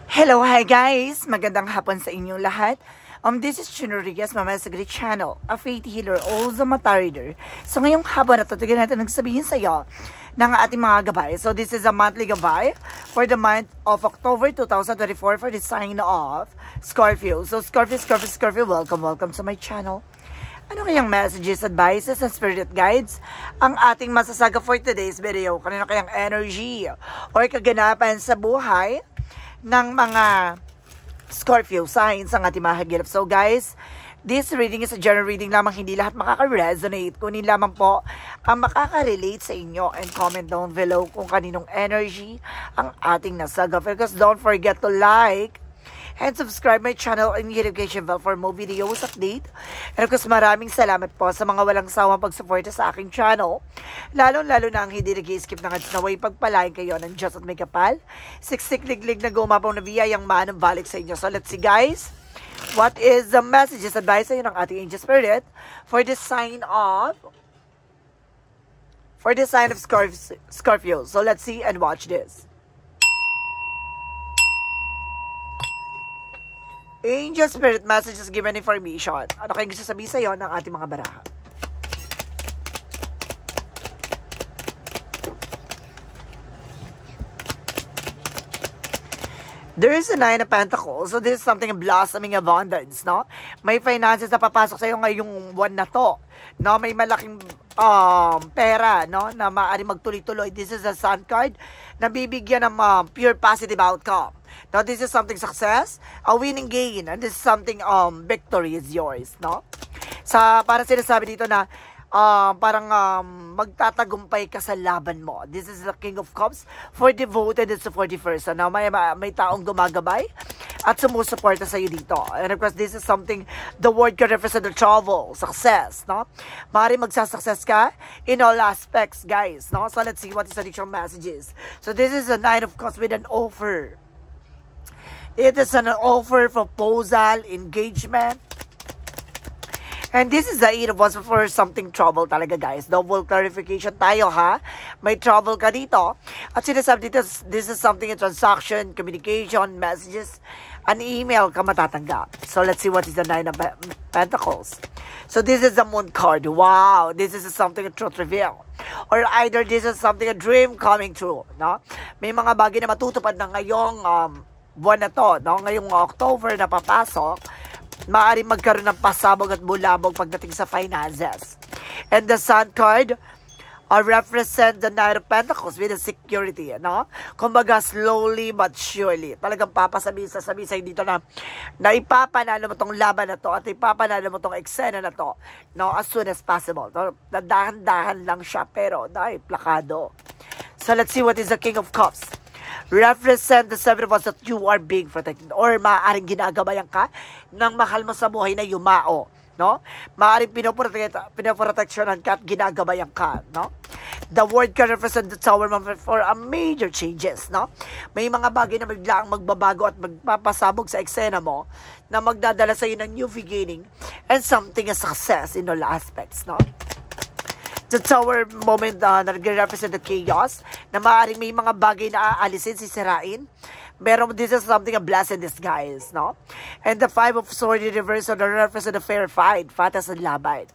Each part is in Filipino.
Hello, hi guys! Magandang hapon sa inyong lahat. This is Chino Rodriguez, Mama sa Great Channel, a faith healer, also mata reader. So ngayong hapon na tignan natin nagsabihin sa iyo ng ating mga gabay. So this is a monthly gabay for the month of October 2024 for the sign of Scorpio. So Scorpio, welcome to my channel. Ano kayang messages, advices, and spirit guides ang ating masasaga for today's video? Kanino kayang energy or kaganapan sa buhay ng mga Scorpio signs ang ating mahagilap. So guys, this reading is a general reading lamang, hindi lahat makaka-resonate. Kunin lamang po ang makaka-relate sa inyo and comment down below kung kaninong energy ang ating nasaga. Because don't forget to like and subscribe my channel and hit notification bell for more videos update. And of course, maraming salamat po sa mga walang sawang pagsuporta sa aking channel. Lalo-lalo na ang hindi nag-skip ng ads na way pagpalain kayo ng Diyos at may kapal. Siksik-liglig na gumapaw na biyayang manang balik sa inyo. So let's see guys, what is the messages, advice sa inyo ng ating angel spirit for the sign of Scorpio. So let's see and watch this. Angel Spirit messages given information. Ano kayong gusto sabihin sa iyo ng ating mga baraha? There is a Nine of Pentacles. So this is something blossoming abundance, no? May finances na papasok sa iyo ngayong buwan na to. No, may malaking pera, no, na maaari magtuloy-tuloy. This is a Sun card na bibigyan ng pure positive outcome. Now, this is something success, a winning gain, and this is something victory is yours, no? Parang sinasabi dito na magtatagumpay ka sa laban mo. This is the King of Cups for devoted and supportive person. Now, may taong gumagabay at sumusuporta sa iyo dito. And of course, this is something, the word can represent the travel, success, no? Maaari magsasuccess ka in all aspects, guys, no? So, let's see what is the additional messages. So, this is a Nine of Cups with an offer. It is an offer, proposal, engagement. And this is the Eight of Wands for something trouble talaga, guys. Double clarification tayo, ha? May trouble ka dito. At sinasabi dito, this is something a transaction, communication, messages, an email ka matatanggap. So, let's see what is the Nine of Pentacles. So, this is the Moon card. Wow! This is something a truth reveal. Or either this is something a dream coming true, no? May mga bagay na matutupad na ngayong buwan na to, no? Ngayong October na papasok, maaari magkaroon ng pasabog at bulabog pagdating sa finances. And the Sun card represent the Knight of Pentacles with the security, no? Kumbaga, slowly but surely. Talagang sasabihin sa'yo dito na ipapanalo mo tong laban na to at ipapanalo mo tong eksena na to, no? As soon as possible. No? Dahan-dahan lang siya, pero plakado. So, let's see what is the King of Cups. Represent the Seven of Wands that you are being protected or maaaring ginagabayan ka ng mahal mo sa buhay na yumao, no? Maaaring pinoproteksyonan ka at ginagabayan ka, no? The word can represent the Tower for a major changes, no? May mga bagay na biglaang magbabago at magpapasabog sa eksena mo na magdadala sa iyo ng new beginning and something a success in all aspects, no? The Tower moment na nag-represent the chaos, na maaaring may mga bagay na aalisin, sisirain. Pero this is something a blessing in disguise, no? And the Five of Swords in reverse na represent the fair fight, patas at laban.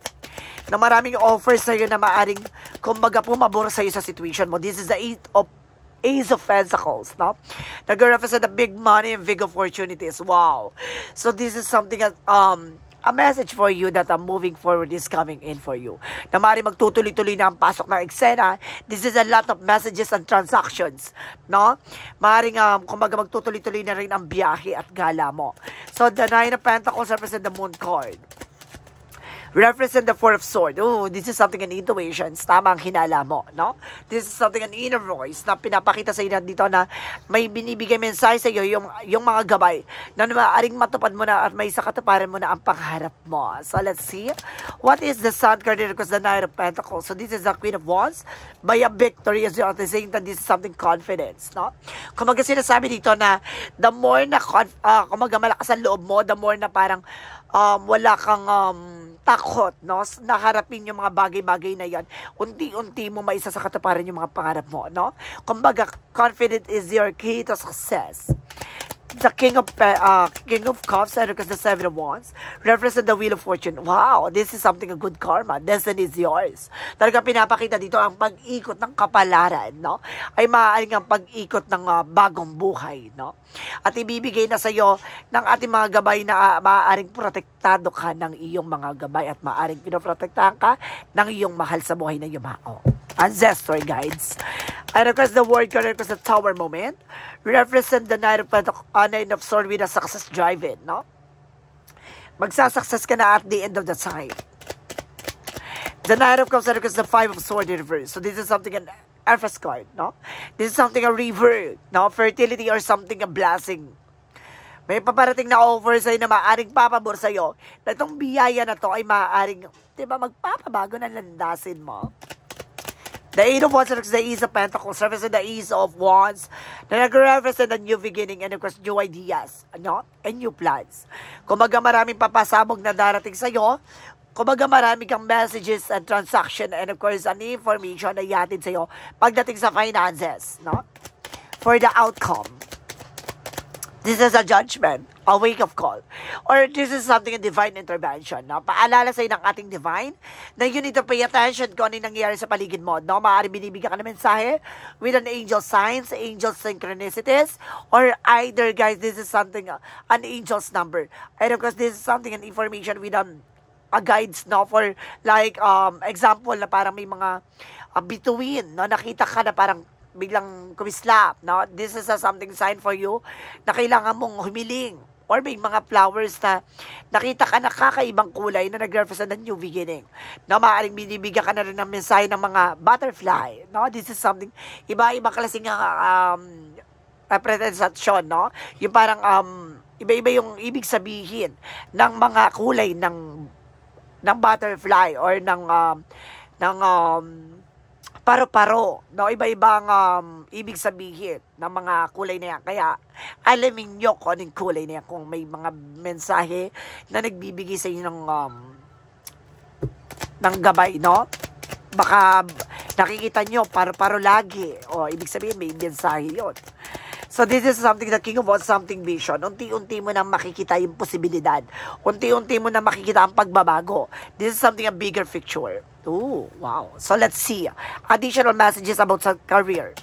Na maraming offers sa'yo na maaaring, kumbaga pumabor sa'yo sa situation mo. This is the Ace of Pentacles, no? Nag-represent the big money and big opportunities. Wow! So this is something a message for you that moving forward is coming in for you. Na maaaring magtutuloy-tuloy na ang pasok ng eksena. This is a lot of messages and transactions, no? Maaaring kumbaga magtutuloy-tuloy na rin ang biyahe at gala mo. So the Nine of Pentacles represent the Moon card. Represent the Four of Swords. Oh, this is something an intuition. Tama ang hinala mo, no? This is something an inner voice na pinapakita sa inyo dito na may binibigay mensahe sa iyo yung mga gabay na maaaring matupad mo na at may sakatuparan mo na ang pangarap mo. So, let's see. What is the Sun card? Because the Knight of Pentacles. So, this is the Queen of Wands. By a victory, as at the same time, this is something confidence, no? Kumaga sinasabi dito na the more na kumaga malakas ang loob mo, the more na parang wala kang takot, no? Naharapin yung mga bagay-bagay na yan. Unti-unti mo maisa sa katuparan yung mga pangarap mo, no? Kumbaga, confident is your key to success. The King of Cups and the Seven of Wands represent the Wheel of Fortune. Wow, this is something a good karma. Destiny is yours. Talaga pinapakita dito ang pag-ikot ng kapalaran, no? Ay maaaring ang pag-ikot ng bagong buhay, no? At ibibigay na sa iyo ng ating mga gabay na maaaring protektado ka ng iyong mga gabay at maaaring pinoprotektahan ka ng iyong mahal sa buhay na yumao. Ancestor guides. And of course, the word correct was the Tower moment. Represent the Nine of Swords with a success drive-in, no? Magsasuccess ka na at the end of the time. The Knight of Cups is the Five of Swords in reverse. So this is something an Empress card, no? This is something a revert, no? Fertility or something a blessing. May paparating na offer sa'yo na maaaring papabor sa'yo na itong biyaya na to ay maaaring, diba, magpapabago ng landasin mo. The Eight of Wands is the Ace of Pentacles, represent the Ace of Wands, na nag-represent a new beginning and of course, new ideas, ano? And new plans. Kumaga maraming papasabog na darating sa'yo, kumaga marami kang messages and transaction and of course, an information na ihatid sa'yo pagdating sa finances, no? For the outcome. This is a judgment, a wake-up call. Or this is something a divine intervention. No? Paalala sa'yo ng ating divine na you need to pay attention kung ano yung nangyayari sa paligid mo. No? Maaari binibigyan ka ng mensahe with an angel signs, angel synchronicities, or either, guys, this is something, an angel's number. And of course, this is something, an information with a guides, no? For like, example na parang may mga bituin, no? Nakita ka na parang biglang kumislap, no? This is a something sign for you na kailangan mong humiling. Or may mga flowers na nakita ka na kakaibang kulay na nag-represent ng new beginning. No, maaaring binibigyan ka na rin ng mensahe ng mga butterfly. No, this is something, iba-iba klaseng representation, no? Yung parang, iba-iba yung ibig sabihin ng mga kulay ng butterfly or ng paro-paro, no? Iba-ibang ibig sabihin ng mga kulay na yan. Kaya, alamin nyo kung anong kulay na yan. Kung may mga mensahe na nagbibigay sa inyo ng gabay, no? Baka nakikita nyo, paro-paro lagi. O, ibig sabihin, may mensahe yun. So, this is something, the King of Wands, something vision. Unti-unti mo na makikita yung posibilidad. Unti-unti mo na makikita ang pagbabago. This is something, a bigger picture. Oh, wow. So, let's see. Additional messages about sa career.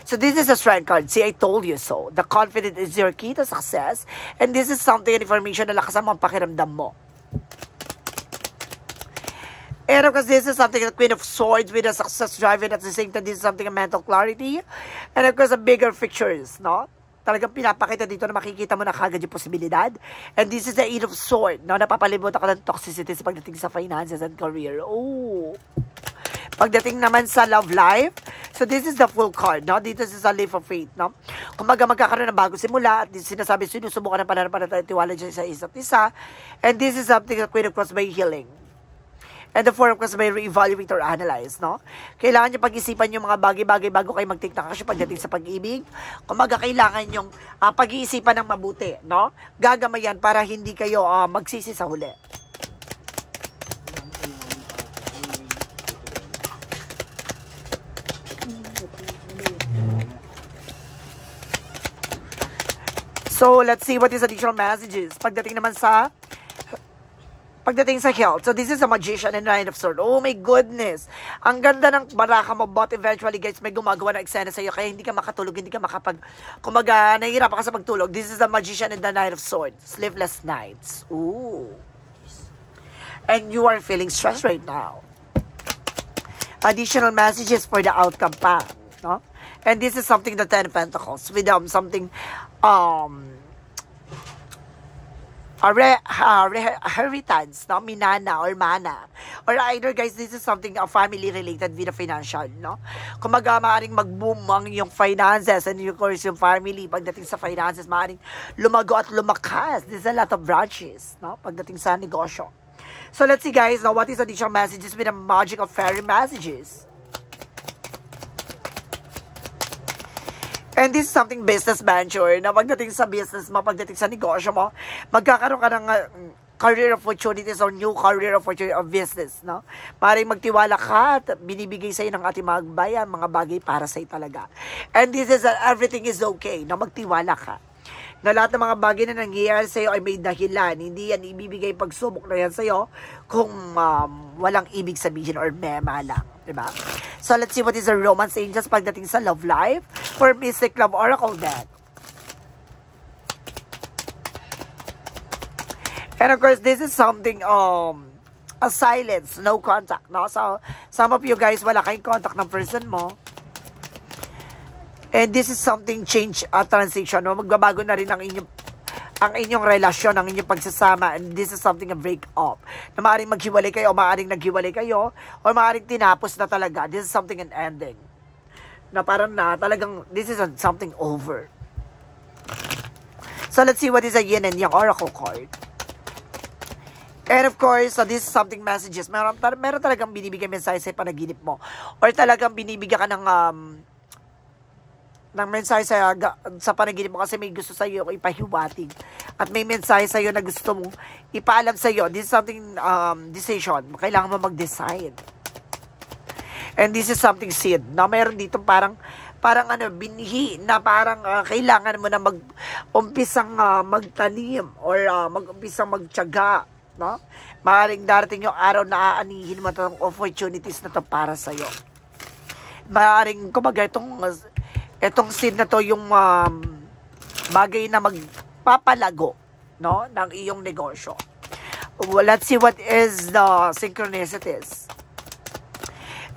So, this is a strength card. See, I told you so. The confidence is your key to success. And this is something, information na lakas ang pakiramdam mo. And of course, this is something, the Queen of Swords with a success drive, and at the same time, this is something, a mental clarity. And of course, a bigger pictures, no? Talagang pinapakita dito na makikita mo na kagad yung posibilidad. And this is the Eight of Swords, no? Napapalimutan ka ng toxicity sa pagdating sa finances and career. Oh! Pagdating naman sa love life, so this is the full card, no? Dito is a leap of faith, no? Kung magkakaroon ng bago simula, at sinasabi, sinusubukan ng pananampalataya dyan sa isa't isa. And this is something, the Queen of Cups by healing. And the Four of Cups may re-evaluate or analyze, no? Kailangan nyo pag-isipan yung mga bagay-bagay bago kayo mag-take ng action pagdating sa pag-ibig. Kung kailangan yung pag-iisipan ng mabuti, no? Gagamayan para hindi kayo magsisi sa huli. So, let's see what is additional messages. Pagdating sa health. So, this is a Magician and Nine of Swords. Oh my goodness. Ang ganda ng baraka mo, but eventually, guys, may gumagawa ng eksena sa'yo, kaya hindi ka makatulog, hindi ka kumaga, nahihirapan ka sa pagtulog. This is the Magician and the Nine of Swords. Sleepless nights. Ooh. And you are feeling stressed right now. Additional messages for the outcome pa. No? And this is something, the Ten of Pentacles. With something, inheritance, no? Minana or mana. Or either, guys, this is something family related with the financial, no? Kung maaaring mag-boom ang yung finances and of course yung family pagdating sa finances, maaaring lumago at lumakas. There's a lot of branches, no? Pagdating sa negosyo. So let's see, guys, now what is additional messages with the magic of fairy messages? And this is something business venture na pagdating sa business mo, pagdating sa negosyo mo, magkakaroon ka ng career opportunities or new career opportunity or business, no? Maring magtiwala ka at binibigay sa'yo ng ating mga bayan, mga bagay para sa'yo talaga. And this is everything is okay, na magtiwala ka. Na lahat ng mga bagay na nangyayari sa'yo ay may dahilan. Hindi yan ibibigay pagsubok na yan sa'yo kung walang ibig sabihin or mema lang. Diba? So, let's see what is the romance angels pagdating sa love life for Mystic Love Oracle deck. And of course, this is something, a silence, no contact, no? So, some of you guys, wala kayong contact ng person mo. And this is something change, transition, no? Magbabago na rin ang inyong relasyon, ang inyong pagsasama. And this is something a break up. Na maaaring maghiwalay kayo, o maaaring naghiwalay kayo, o maaaring tinapos na talaga. This is something an ending. Na parang na, talagang, this is something over. So, let's see what is a yin and yang oracle card. And of course, this is something messages. Meron talagang binibigay mensahe sa panaginip mo. Or talagang binibigyan ka ng mensahe sa panaginip mo kasi may gusto sa iyo ipahiwatig. At may mensahe sa iyo na gusto mo ipaalam sa iyo. This is something decision. Kailangan mo mag-decide. And this is something seed. Na mayroon dito parang binhi na parang kailangan mo na mag-umpisang magtanim or mag-umpisang magtiyaga. No? Maaaring darating yung araw na aanihin mo itong opportunities na to para sa'yo. Maaaring, kumbaga, itong scene na to yung bagay na magpapalago, no? Ng iyong negosyo. Let's see what is the synchronicities.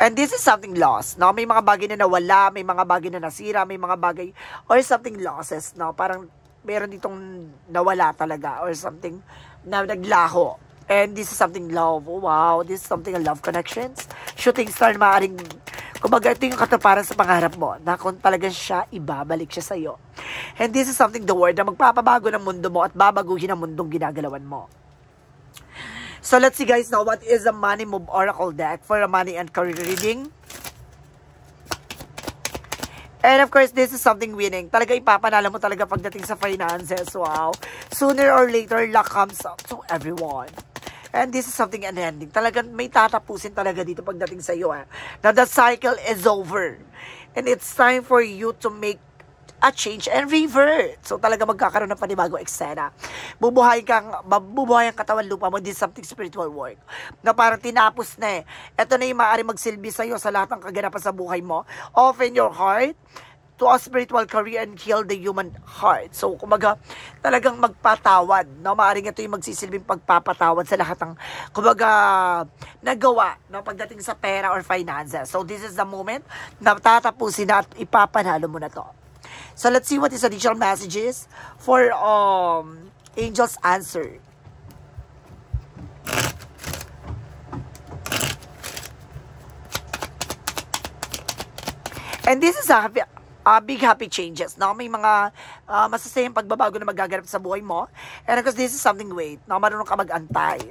And this is something lost, no? May mga bagay na nawala, may mga bagay na nasira, may mga bagay, or something losses, no? Parang meron ditong nawala talaga, or something na naglaho. And this is something love. Wow, this is something a love connections. Shooting star na maaaring, kumbaga ito yung katuparan sa pangarap mo, na kung talaga siya, ibabalik siya sa'yo. And this is something the word na magpapabago ng mundo mo at babaguhin ang mundong ginagalawan mo. So let's see guys now what is the money move oracle deck for a money and career reading. And of course, this is something winning. Talaga ipapanalo mo talaga pagdating sa finances. Wow. Sooner or later, luck comes up to everyone. And this is something unending. Talagang may tatapusin talaga dito pagdating sa iyo. Now, the cycle is over. And it's time for you to make a change and revert. So, talaga magkakaroon ng panibago eksena. Bubuhay ang katawan lupa mo. This is something spiritual work. Na parang tinapos na eh. Ito na yung maaari magsilbi sa'yo sa lahat ng kaganapan sa buhay mo. Open your heart to a spiritual career and heal the human heart. So, kumaga, talagang magpatawad. No? Maaaring ito yung magsisilbing pagpapatawad sa lahat ng, kumaga, nagawa no? Pagdating sa pera or finances. So, this is the moment na tatapusin na at ipapanalo mo na to. So, let's see what is additional messages for Angel's answer. And this is a big happy changes. No? May mga masasayang pagbabago na magaganap sa buhay mo. And because this is something wait. No? Marunong ka mag-antay.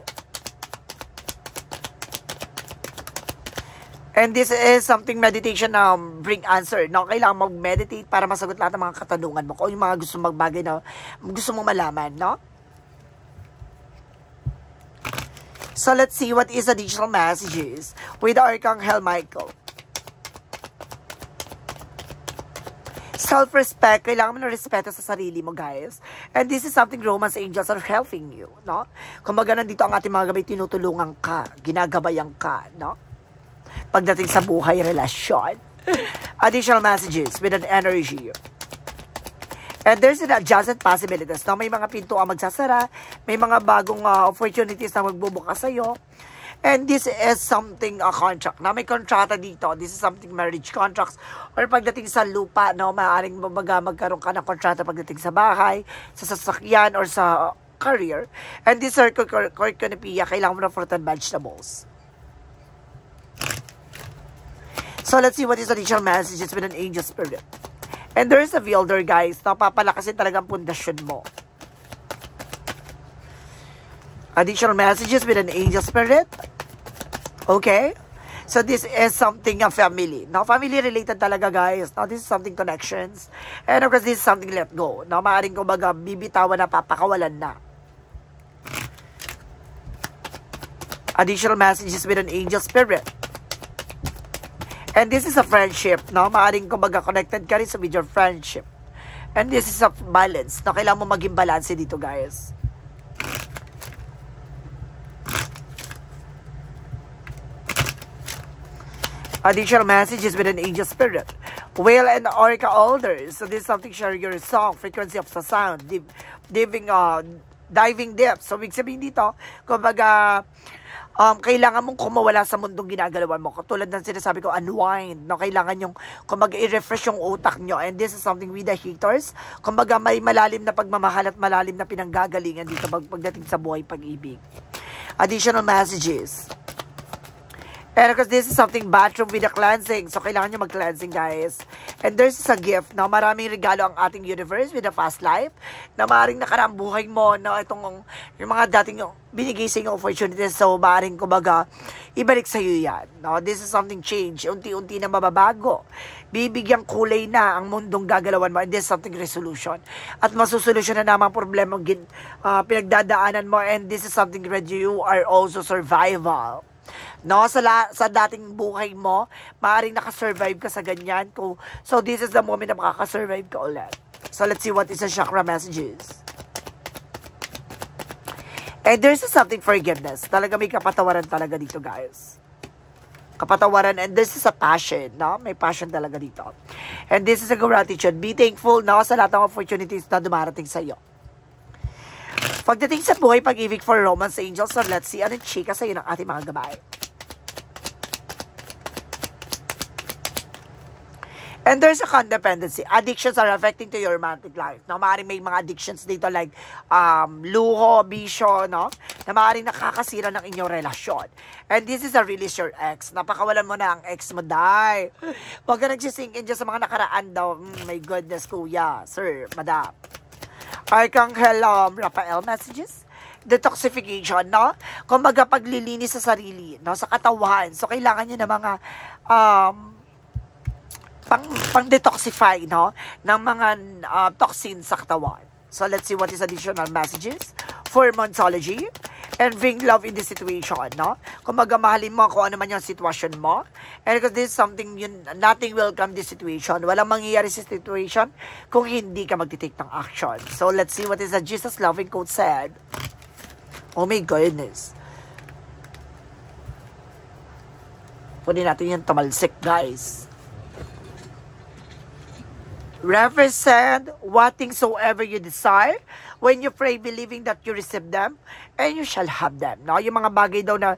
And this is something meditation na bring answer. No? Kailangan mag-meditate para masagot lahat ng mga katanungan mo. Kung yung mga gusto magbagay na gusto mong malaman. No? So let's see what is additional messages with the Archangel Michael. Self-respect. Kailangan mo ng respeto sa sarili mo, guys. And this is something romance angels are helping you. No? Kung baga nandito ang ating mga gabay, tinutulungan ka. Ginagabayan ka. No? Pagdating sa buhay, relasyon. Additional messages with an energy. And there's an adjacent possibilities. No? May mga pinto ang magsasara. May mga bagong opportunities na magbubukas sa'yo. And this is something, a contract. Na may kontrata dito. This is something marriage contracts. Or pagdating sa lupa, no? Maaaring magkaroon ka ng kontrata pagdating sa bahay, sa sasakyan, or sa career. And this circle cornucopia, kailangan mo ng fruit and vegetables. So, let's see what is additional messages with an angel spirit. And there is a builder, guys. Napapalakasin talagang pundasyon mo. Additional messages with an angel spirit. Okay? So, this is something a family. Now, family-related talaga, guys. Now, this is something connections. And, of course, this is something let go. Now, maaaring kumbaga, bibitawan na, papakawalan na. Additional messages with an angel spirit. And this is a friendship, no? Maaring kumbaga connected ka rin sa with your friendship. And this is a balance, no? Kailangan mo maging balance dito, guys. Additional messages with an angel spirit. Whale and Orca Elders. So this is something, share your song, frequency of the sound, diving depth. So, ibig sabihin dito, kumbaga, kailangan mong kumawala sa mundong ginagalawan mo. Katulad ng sinasabi ko, unwind. No? Kailangan yung, kumbaga, i-refresh yung utak nyo. And this is something with the haters. Kumbaga, may malalim na pagmamahal at malalim na pinanggagalingan dito pagdating sa buhay pag-ibig. Additional messages. And because this is something bathroom with a cleansing. So, kailangan nyo mag-cleansing, guys. And there's a gift na maraming regalo ang ating universe with a past life na maaaring nakaraang buhay mo na itong yung mga dating binigay sa inyo opportunities. So, maaaring kumbaga, ibalik sa iyo yan. No? This is something change. Unti-unti na mababago. Bibigyang kulay na ang mundong gagalawan mo. And this is something resolution. At masusolusyon na naman problema pinagdadaanan mo. And this is something that you are also survival. No, sa dating buhay mo, maaaring nakasurvive ka sa ganyan. So, this is the moment na makakasurvive ka ulit. So, let's see what is the chakra messages. And there's something forgiveness. Talaga may kapatawaran talaga dito, guys. Kapatawaran, and this is a passion, no? May passion talaga dito. And this is a gratitude. Be thankful, no? Sa lahat ng opportunities na dumarating sa iyo. Pagdating sa buhay, pag-ibig for romance angels, so let's see anong chika sa iyo ng ating mga gabay. And there's a codependency. Addictions are affecting to your romantic life. No, maaaring may mga addictions dito like luho, bisyo, no? Na maaaring nakakasira ng inyong relasyon. And this is a release your ex. Napakawalan mo na ang ex mo, dahil. Huwag ka nagsisink in dyan sa mga nakaraan daw. My goodness, kuya, sir, madam. Archangel Raphael messages. Detoxification, no? Kumbaga paglilinis sa sarili, no? Sa katawan. So, kailangan nyo na mga pang-detoxify, no? Ng mga toxins sa katawan. So, let's see what is additional messages for Monsology. And bring love in this situation, no? Kung mahalin mo kung ano man yung sitwasyon mo. And because this is something, nothing will come this situation. Walang mangyayari sa situation kung hindi ka magtitake ng action. So, let's see what is the Jesus loving quote said. Oh my goodness. Kunin natin yung tamalsik, guys. Represent what things soever you desire when you pray believing that you receive them and you shall have them. No? Yung mga bagay daw na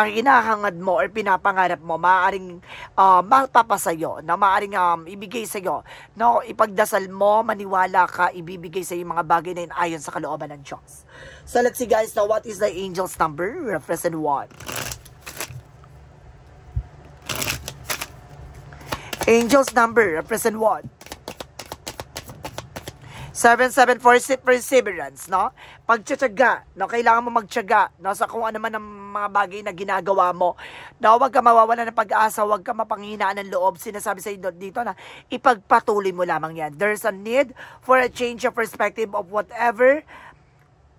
hinahangad mo or pinapangarap mo, maaaring mapapasayo, na maaaring ibigay sa iyo. No? Ipagdasal mo, maniwala ka, ibibigay sa iyo mga bagay na yun ayon sa kalooban ng Diyos. So let's see, guys, now what is the angel's number? Represent what? Angel's number represent what? 7746 perseverance, no? Pagtitiyaga, no? Kailangan mo magtiyaga, no? Sa kung ano man ang mga bagay na ginagawa mo. No? Huwag ka mawawala ng pag-asa, huwag ka mapanghinaan ng loob. Sinasabi sa dito na ipagpatuloy mo lamang yan. There's a need for a change of perspective of whatever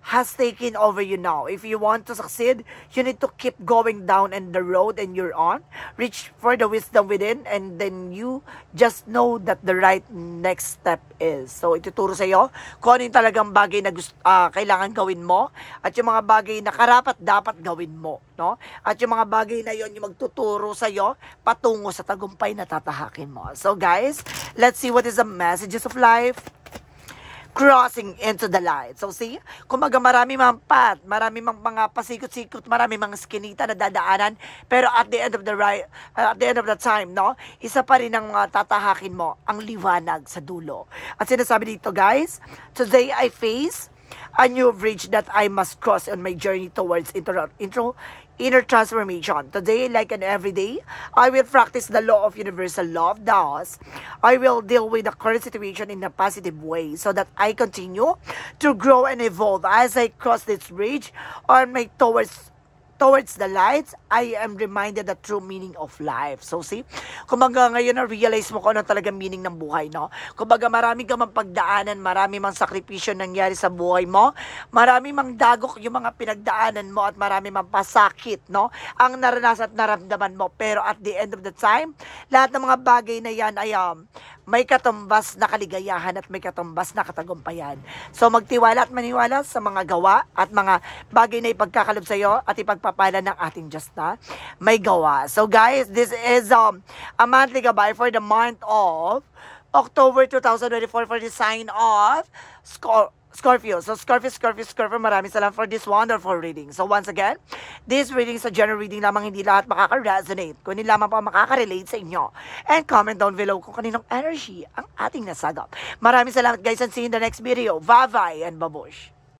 has taken over you now. If you want to succeed, you need to keep going down in the road and you're on. Reach for the wisdom within, and then you just know that the right next step is. So, ituturo sa iyo kung ano yung talagang bagay na kailangan gawin mo, at yung mga bagay na karapat dapat gawin mo. No? At yung mga bagay na yon yung magtuturo sa iyo patungo sa tagumpay na tatahakin mo. So, guys, let's see what is the messages of life. Crossing into the light. So, see? Kumaga marami mang path, marami mang mga pasikot-sikot, marami mga skinita na dadaanan, pero at the end of the time, no? Isa pa rin ang tatahakin mo, ang liwanag sa dulo. At sinasabi dito, guys, today I face a new bridge that I must cross on my journey towards inner transformation. Today, like an everyday, I will practice the law of universal love. Thus, I will deal with the current situation in a positive way so that I continue to grow and evolve as I cross this bridge on my towards towards the lights, I am reminded the true meaning of life. So see, kumbaga ngayon na-realize mo kung ano talaga meaning ng buhay, no? Kumbaga marami ka mang pagdaanan, marami mang sakripisyo nangyari sa buhay mo, marami mang dagok yung mga pinagdaanan mo at marami mang pasakit, no? Ang naranasan at naramdaman mo. Pero at the end of the time, lahat ng mga bagay na yan ay may katumbas na kaligayahan at may katumbas na katagumpayan. So magtiwala at maniwala sa mga gawa at mga bagay na ipagkakalob sa iyo at ipagpapala ng ating Diyos na may gawa. So guys, this is a monthly gabay for the month of October 2024 for the sign of Scorpio. So Scorpio, maraming salamat for this wonderful reading. So once again, this reading is a general reading lamang, hindi lahat makaka-resonate. Kunin lamang po makaka-relate sa inyo. And comment down below kung kaninong energy ang ating nasagap. Maraming salamat guys and see you in the next video. Bye-bye and babush!